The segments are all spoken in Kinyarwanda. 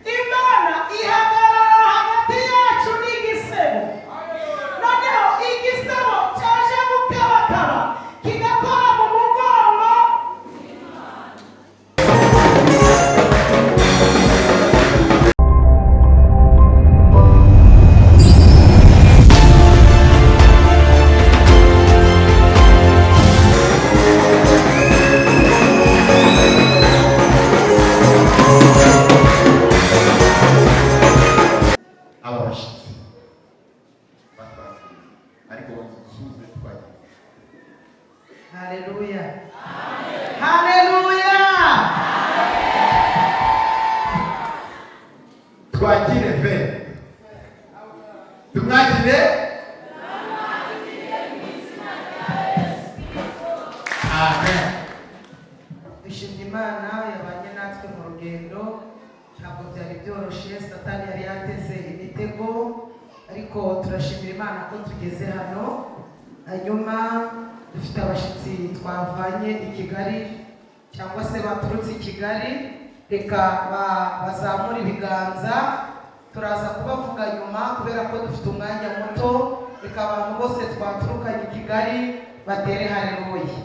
Imana ihagarara hagati yacu n'igisebo. Noneho igisebo cyaje gukabakaba kigakora mu mugongo. Haleluya. Haleluya. Twakire ve. Tumwakire. Amen. Dushimye Imana yabanye natwe mu rugendo. Ntabwo byari byoroshye, Satani yari yateze imitego, ariko turashimira Imana ko tugeze hano. Hanyuma dufite abashyitsi twavanye i Kigali cyangwa se baturutse i Kigali. Reka bazamura ibiganza, turaza kubavuga nyuma kubera ko dufite umwanya muto. Reka abantu bose twaturukanye i Kigali batere haleluya.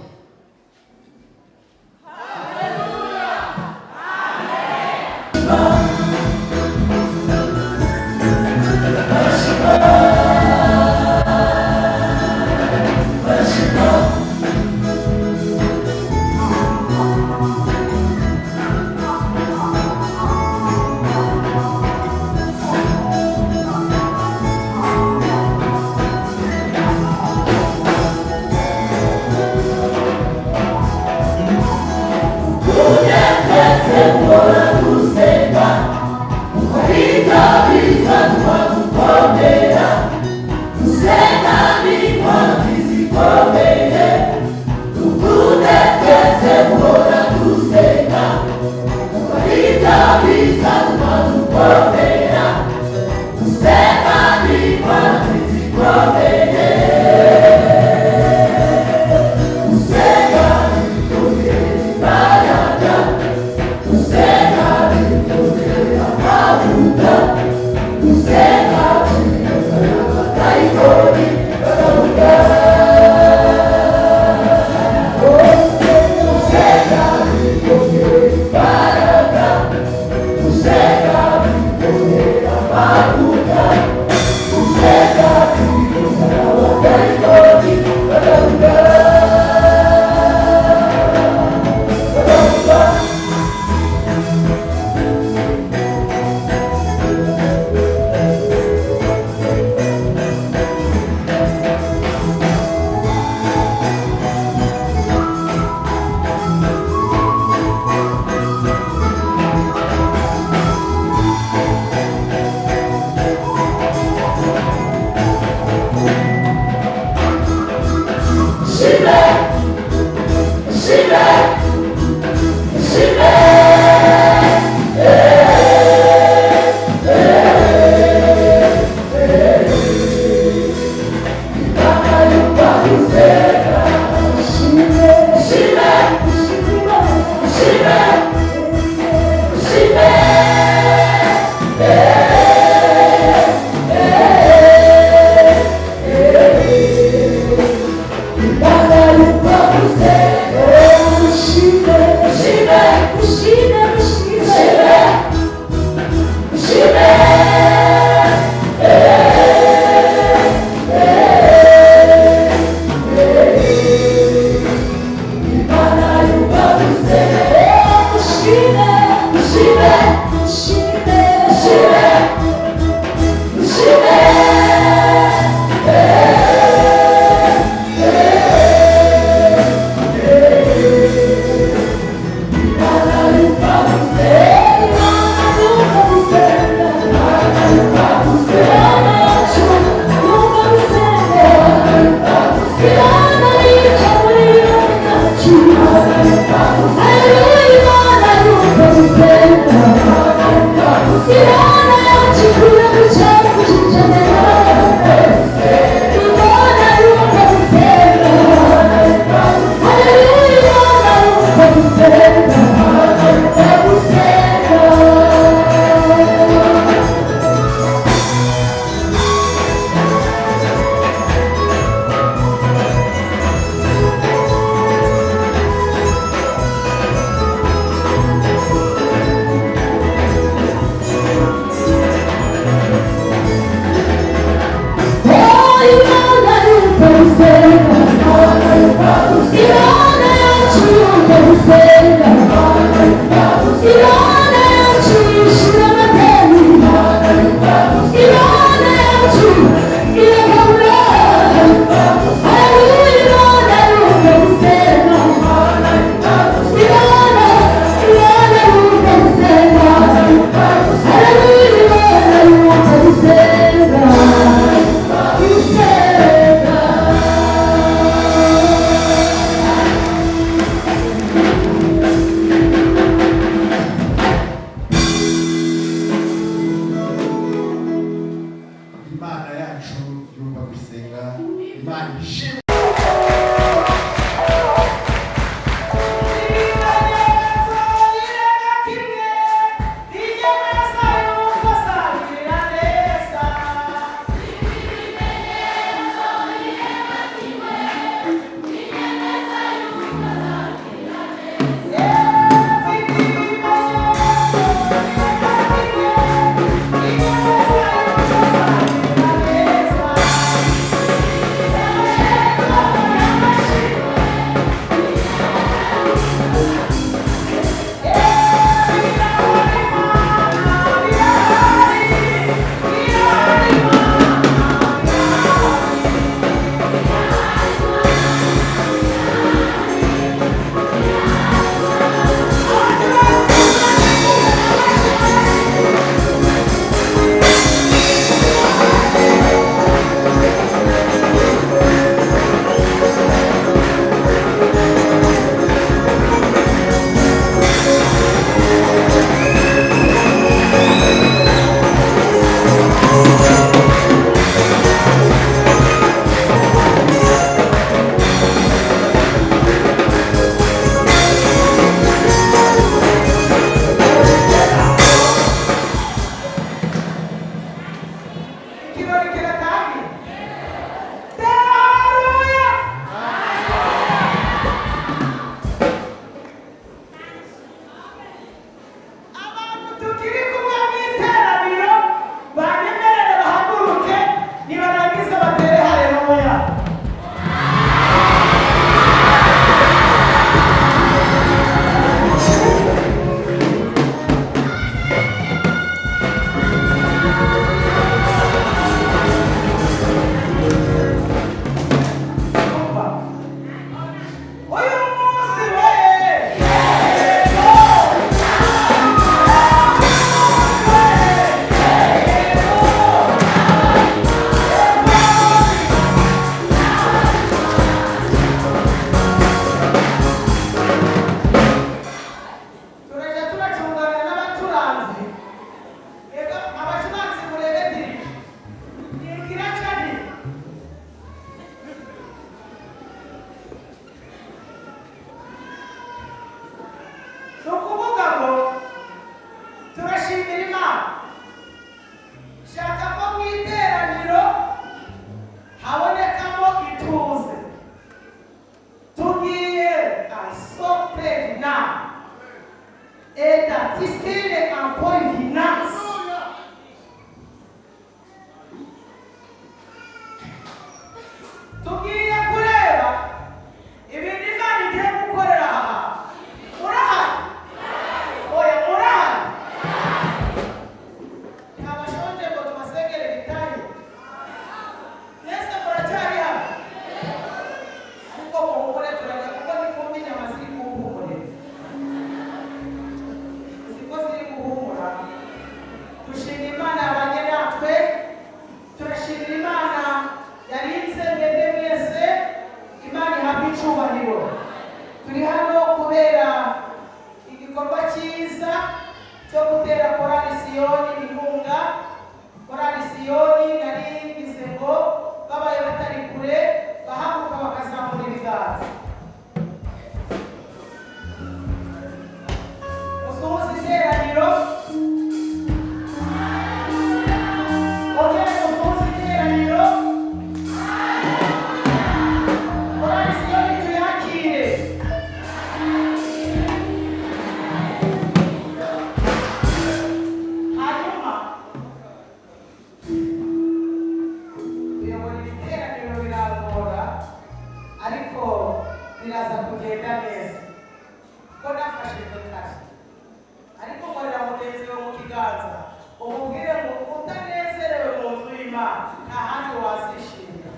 ububwire ngo utanezerewe mu nzu y'Imana nta handi wazishimira.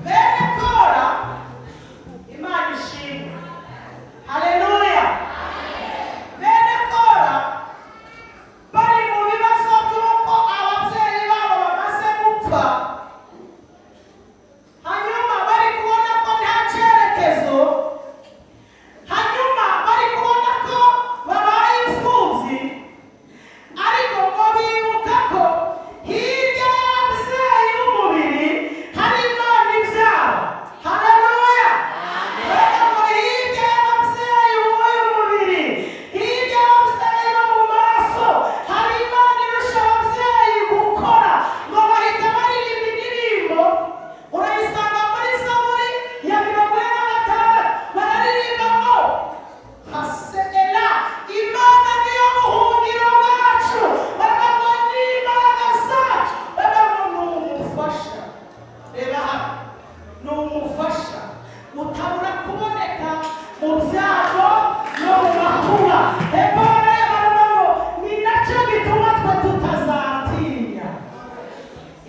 Bene Kora, Imana ishimwe. Haleluya. Bene Kora bari mu bibazo by'uko ababyeyi babo bamaze gupfa, hanyuma bari kubona ko nta cyerekezo, hanyuma bari kubona ko babaye imfubyi, ariko ngo bibuka ko hirya y'ababyeyi b'umubiri hari Imana ibyara. Haleluya. Reka ngo hirya y'ababyeyi b'uyu mubiri, hirya y'ababyeyi bo mu maraso, hari Imana irusha ababyeyi gukora. Ngo bahita baririmba indirimbo, urayisanga muri Zaburi ya 46, bararirimba ngo Hasela, Imana niyo buhungiro bwacu, baravuga ngo ni imbaraga zacu, baravuga ngo ni umufasha. Reba hano, ni umufasha utabura kuboneka mu byago no mu makuba. Hepfo hariya baravuga ngo ni nacyo gituma twe tutazatinya.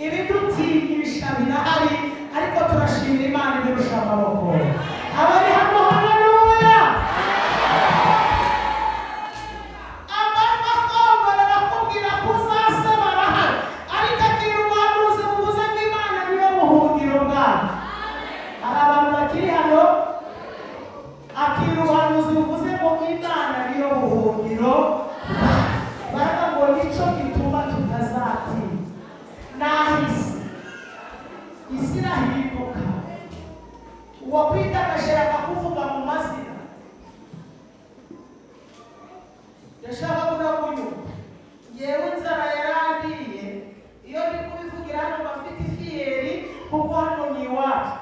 Ibidutinyisha birahari, ariko turashimira Imana ibirusha amaboko. Abari hano, haleluya. Amakongoro barakubwira ko uzasa barahari, ariko akira ubuhanuzi buvuze ko Imana niyo buhungiro bwacu. Hari abantu bakiri hano, akira ubuhanuzi buvuze ngo Imana niyo buhungiro bwacu. Baravuga ngo nicyo gituma tutazatinya. Nahise isi irahinduka, uwakwita agashera akakuvuga mu mazina. Ndashaka kunakunyuma, yewe inzara yarandiye, iyo ndi kubivugira hano mba mfite ifiyeri, kuko hano ni iwacu.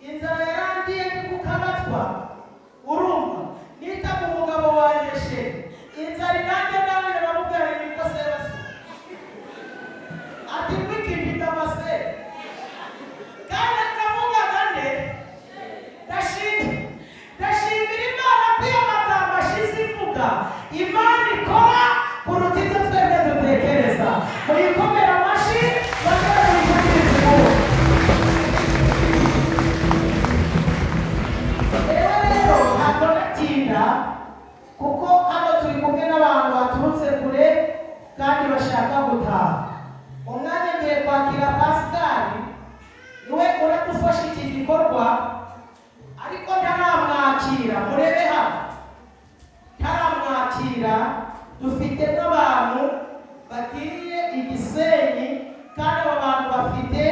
Inzara yarandiye ndi kukabatwa, urumva nita ku mugabo wanjye sheri, inzara inanjye nawe bamubwira niko serasi ati kwikipita mase kandi namugaga nde ndashimira Imana ko iyo magambo ashize ivuga Imana ikora kuruta ibyo twebwe dutekereza. Muyikomera amashyi bakaba muyivugiriza impuhwe. Rero ntabwo natinda, kuko hano turi kumwe n'abantu baturutse kure kandi bashaka gutaha. Umwanya ngiye kwakira Pasitari, niwe uradufasha iki gikorwa, ariko ntaramwakira. Murebe hano, ntaramwakira. Dufite n'abantu bagiye i Gisenyi, kandi aba bantu bafite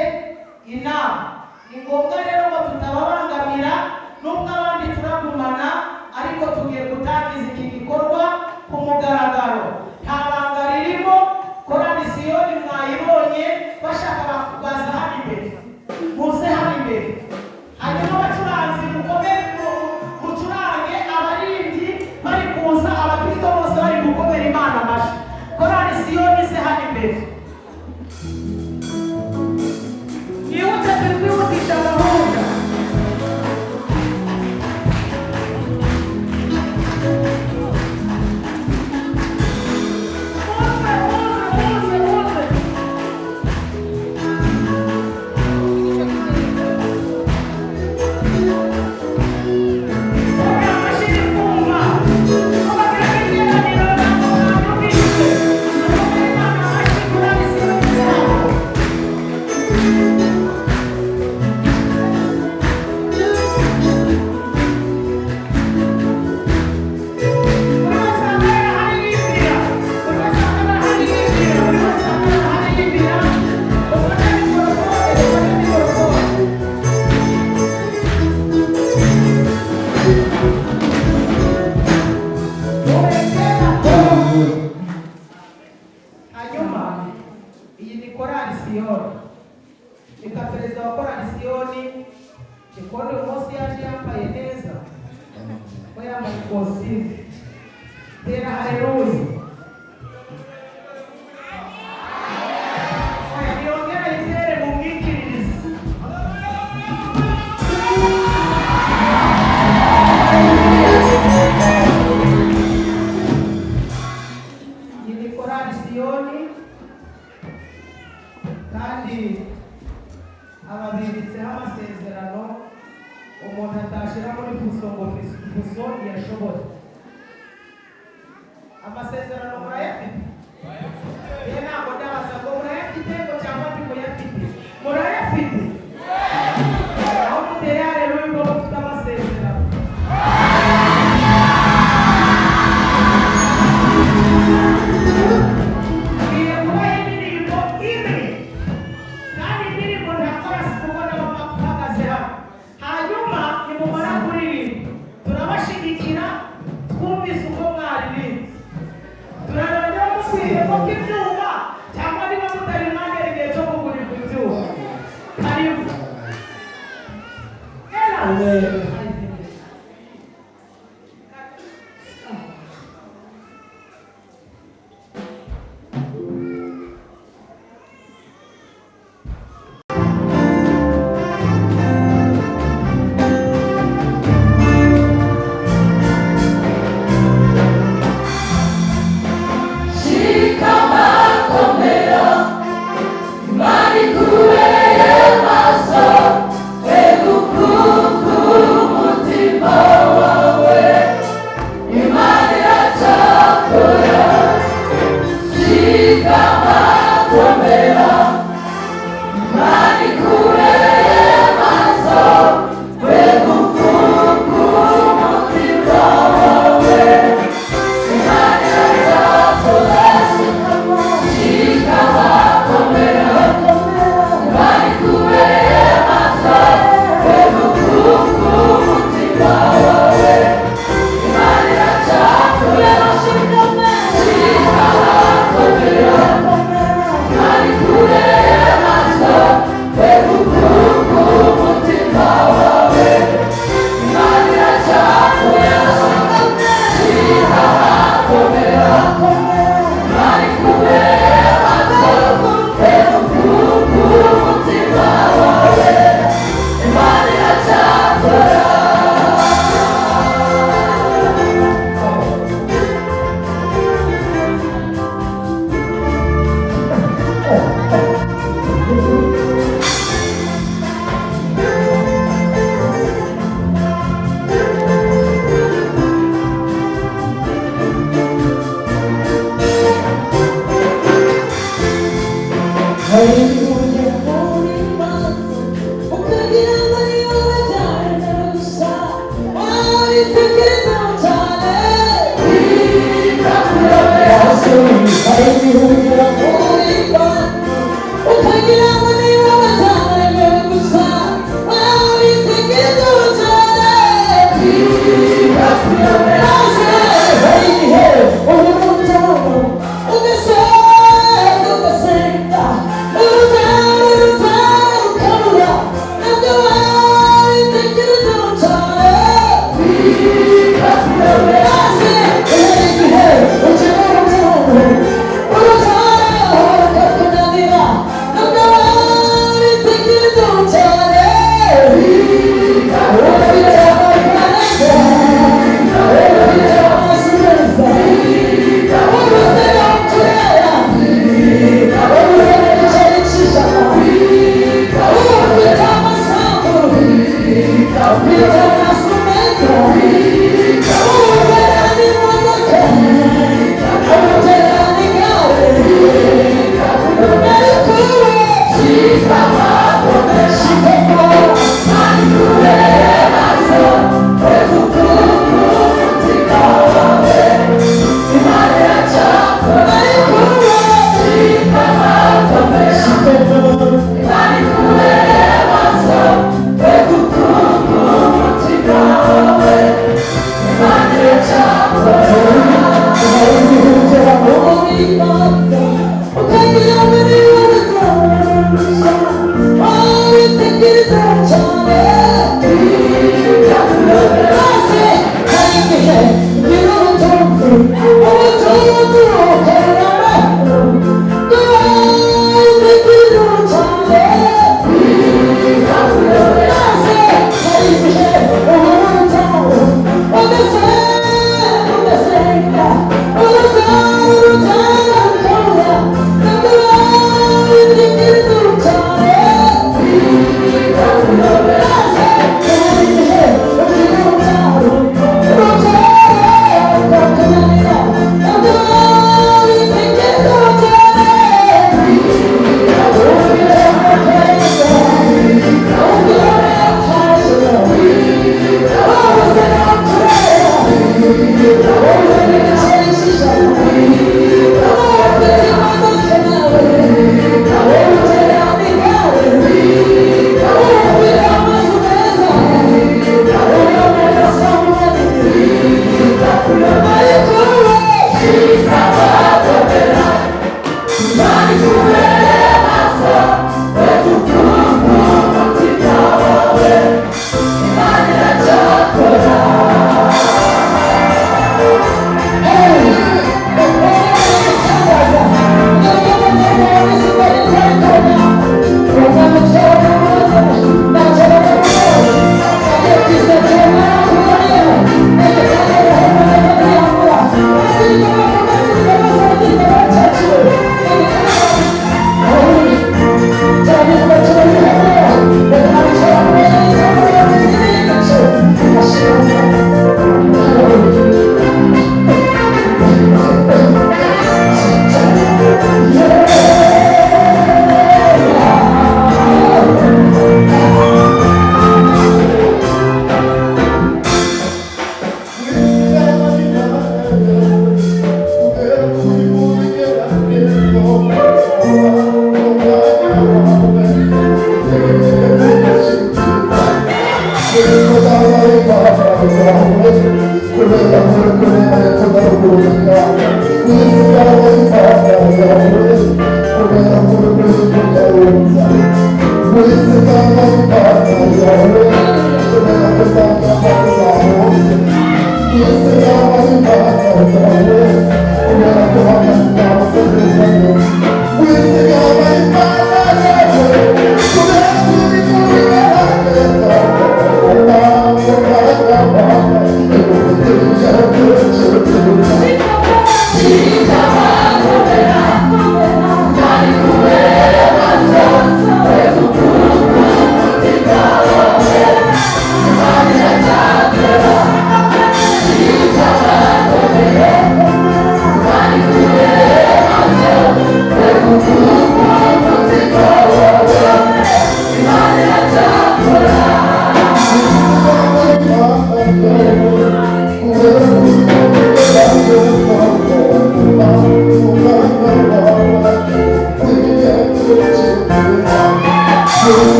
inama. Ni ngombwa rero ngo tutababangamira, nubwo abandi turagumana, ariko tugiye gutangiza iki gikorwa ku mugaragaro. Nta banga ririmo. Korali Siyoni mwayibonye bashaka baza hano imbere, muze hano imbere. Hanyuma abacuranzi mukomere mucurange, abaririmbyi bari kuza, abakristo bose bari gukomera Imana amashyi. Korali Siyoni ze hano imbere. Nihute turi kwihutisha gahunda. Hallelujah. mubishoboye amasezerano murayafite iyo ntabwo ndabaza ngo murayafite ngo cyangwa ntimuyafite murayafite aho mutere haleluya ngo mufite amasezerano ngiye kubaha indirimbo imwe kandi indirimbo ntakora sikuko n'abapfa uhagaze hano hanyuma nimumara kuririmba turabashigikira twumvise uko mwaririmba turarongera musubire ko ibyuma cyangwa niba mutari mwagera igihe cyo kugurirwa ibyuma karibu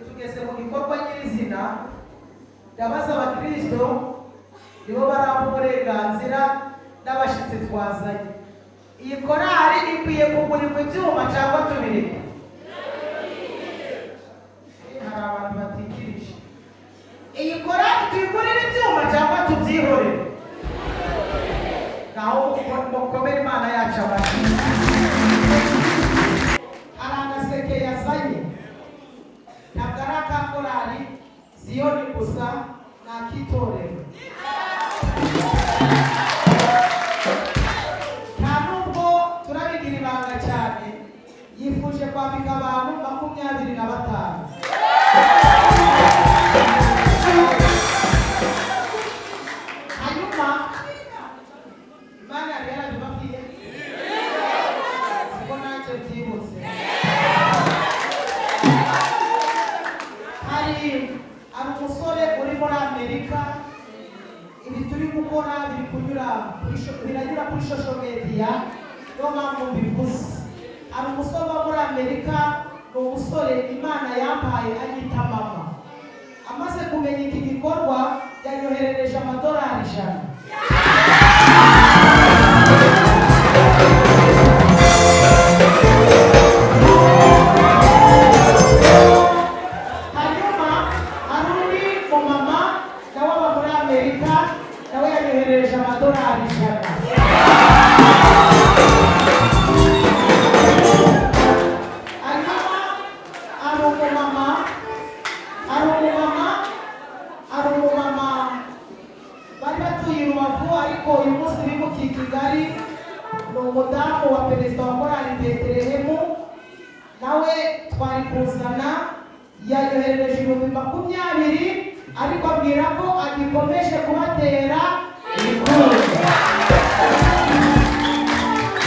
tugeze mu gikorwa nyirizina. Ndabaza abakristo nibo baraba uburenganzira n'abashitsi twazanye. Iyi korali ikwiye kugurirwa ibyuma cyangwa tubireke? Hari abantu batikirije. Iyi korali tuyigurira ibyuma cyangwa tubyihorere? Naho mukomere Imana yacu abandi. Hari agaseke yazanye, ntabwo ari akakorali Ziyoni gusa, ni ak'itorero. Nta nubwo turabigira ibanga cyane, yifuje kwambika abantu 25. Hanyuma Imana yari yarabibabwiye, siko ntacyo byibutse. Hari umusore uri muri Amerika, ibi turi gukora biranyura kuri social media, niyo mpamvu mbivuze. Hari umusore uba muri Amerika, ni umusore Imana yampaye anyita mama. Amaze kumenya iki gikorwa yanyoherereje $100. Yayohereje 20,000, ariko abwira ko agikomeje kubatera ibikungu.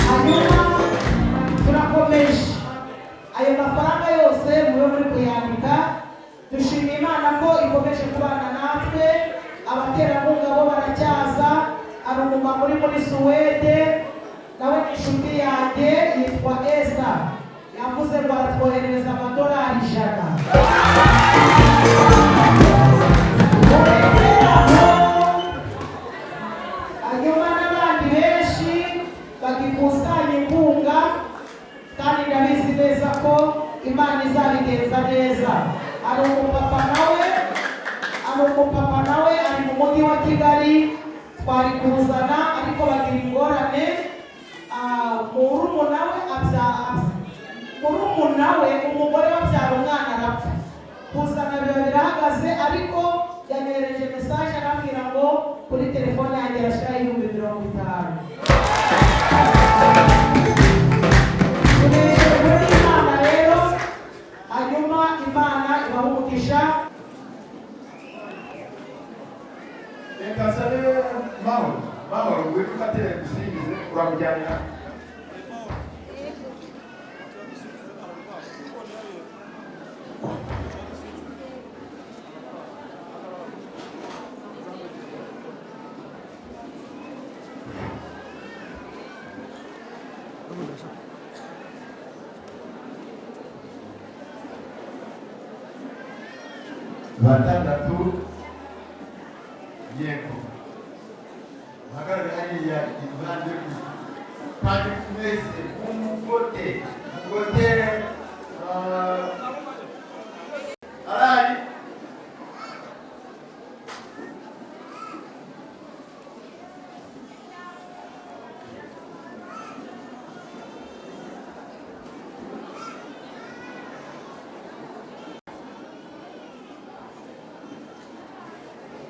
Hanyuma turakomeje ayo mafaranga yose mube muri kuyandika. Dushimiye Imana ko ikomeje kubana natwe. Abaterankunga bo baracyaza. Ari umumama uri muri Suwede, nawe ni inshuti yanjye, yitwa Esther. Yavuze ngo aratwoherereza $100. Hanyuma n'abandi benshi bagikusanya inkunga, kandi ndabizi neza ko Imana izabigenza neza. Ari umupapa nawe ari mu mujyi wa Kigali, twari kuzana ariko bagira ingorane. Murumuna we umugore babyara umwana arapfa, kuzana biba birahagaze, ariko yanyohereje message arambwira ngo kuri telefone yanjye arashiraho 50,000. Tunejejwe n'Imana rero. Hanyuma Imana ibaha umugisha. Reka sabe wifatire gusingize uramujyanira batandatu yego muhagarare hariya iruhande kandi mwese umugote arari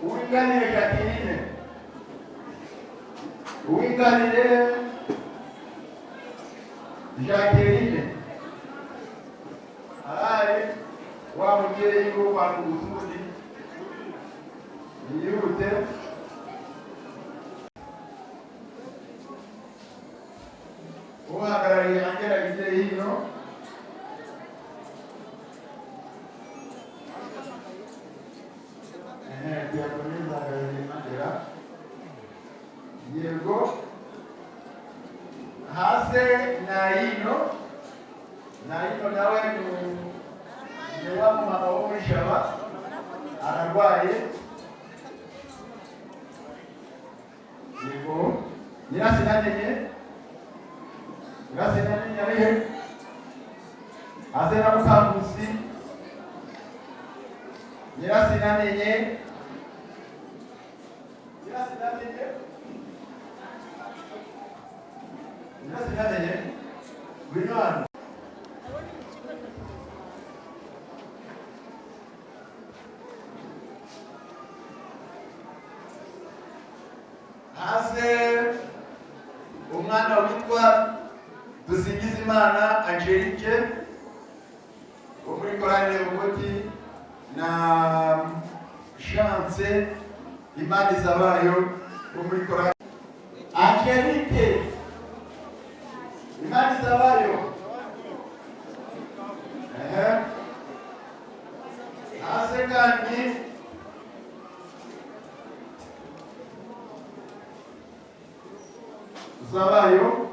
uwinganire Jacqueline uwinganire Jacqueline arari wa mubyeyi wo kwa Ngusundi yihute uhagarariye Angela Gide hino diakoneza Angela yego hase Naino nawe ni wa mama wo muri Shaba ararwaye yego nyirasinanenye arihe hase na Mukambusi nyirasinanenye ngwino hano hase umwana witwa Dusingizimana Angelique wo muri korali Uboti na Chance Imani Zabayo wo muri korali Angelique Imani Zabayo hase kandi Zabayo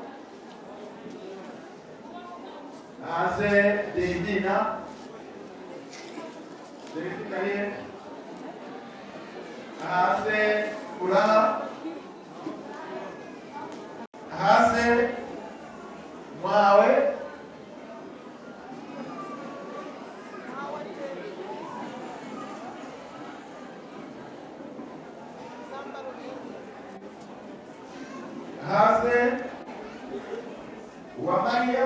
hase Delina hase Furaha hase Mwawe hase wa Maria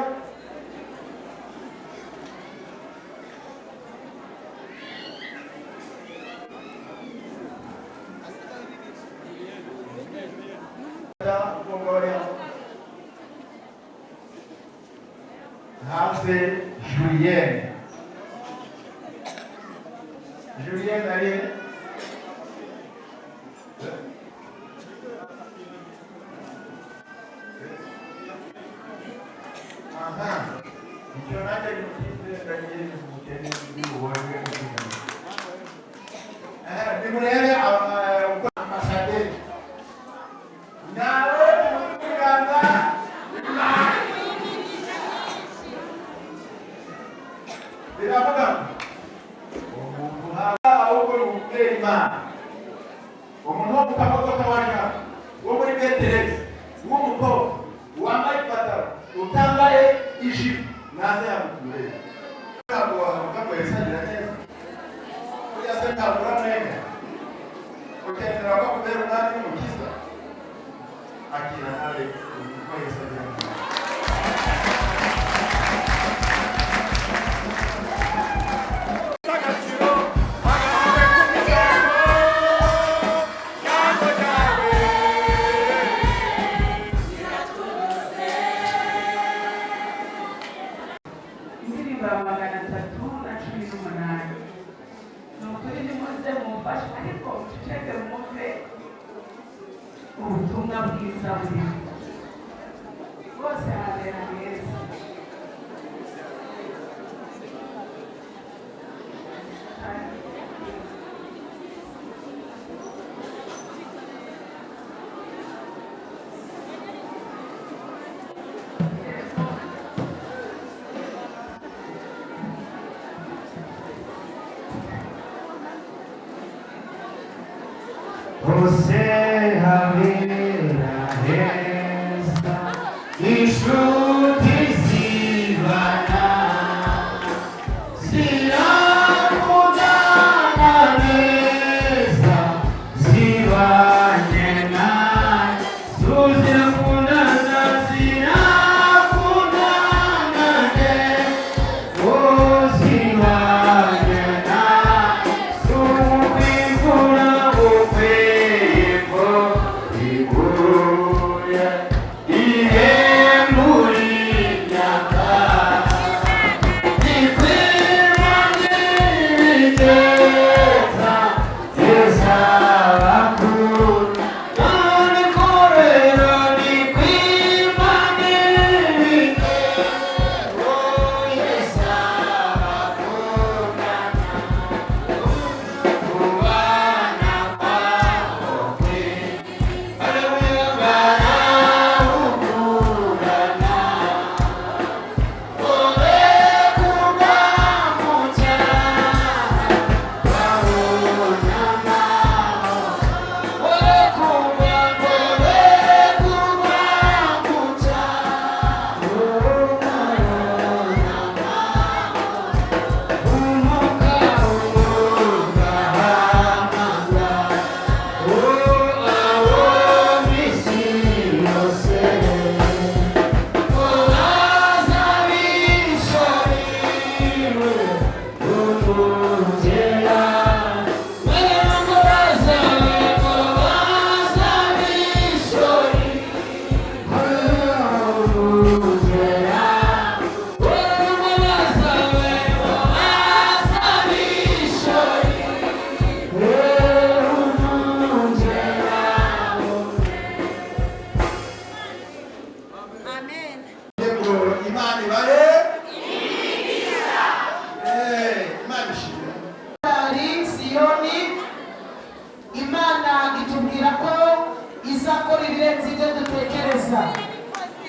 hase Julienne ari icyo nanjye gifite ndagiye kumutene n'ubuhanga nimurebe ambasaderi nawe muganga biravuga umuntu ahubwo umubyeyi Imana umuntu wo mu kamodoka waje wo muri Betelehemu w'umukobwa wambaye ipataro utambaye ijipo naze yamukureba ntabwo wavuga ngo yasangira neza uriya se ntabwo uramwemera ukemera ko kubera umwami n'umukiza akira nawe uko yasangira neza ubutumwa bwiza buri bose habera neza. Você habera esta exclusiva será mudada mesa se vai negar suja mudada será mudada o se vai negar sua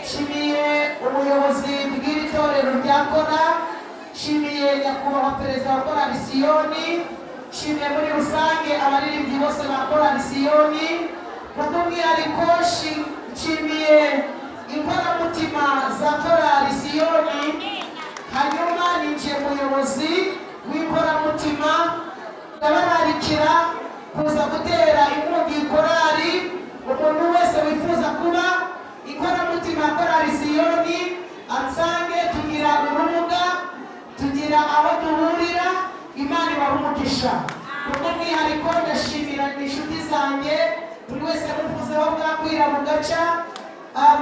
Shimiye umuyobozi bw'iri torero rya Kora, shimiye nyakubahwa perezida wa Korali Siyoni, shimiye muri rusange abaririmbyi bose ba Korali Siyoni, by'umwihariko shimiye inkoramutima za Korali Siyoni. Hanyuma ninjiye umuyobozi w'inkoramutima, ndabararikira kuza gutera inkunga iyi korali. Umuntu wese wifuza kuba inkoramutima ya Korali Siyoni ansange, tugira urubuga, tugira aho duhurira. Imana ibahe umugisha. By'umwihariko ndashimira inshuti zanjye, buri wese muvuze aho bwakwira mu gaca.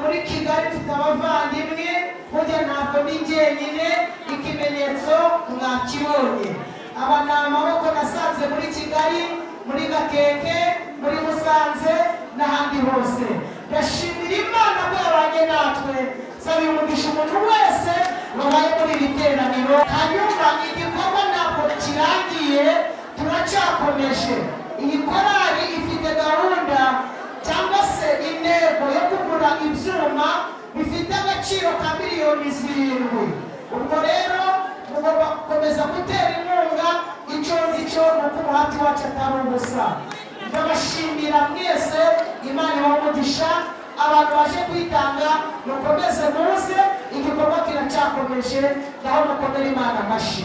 Muri Kigali mfite abavandimwe, burya ntabwo ni jyenyine, ikimenyetso mwakibonye. Aba ni amaboko nasanze muri Kigali, muri Gakeke, muri Musanze n'ahandi hose. Ndashimira Imana ko yabanye natwe. Nsabira umugisha umuntu wese wabaye muri iri teraniro. Hanyuma igikorwa ntabwo kirangiye, turacyakomeje. Iyi korali ifite gahunda cyangwa se intego yo kugura ibyuma bifite agaciro ka miliyoni 7. Ubwo rero mugomba gukomeza gutera inkunga. Icyo ngicyo ni uko umuhati wacu atari ubusa. Ndabashimira mwese, Imana ibahe umugisha. Abantu baje kwitanga mukomeze muze, igikorwa kiracyakomeje, naho mukomere Imana amashyi.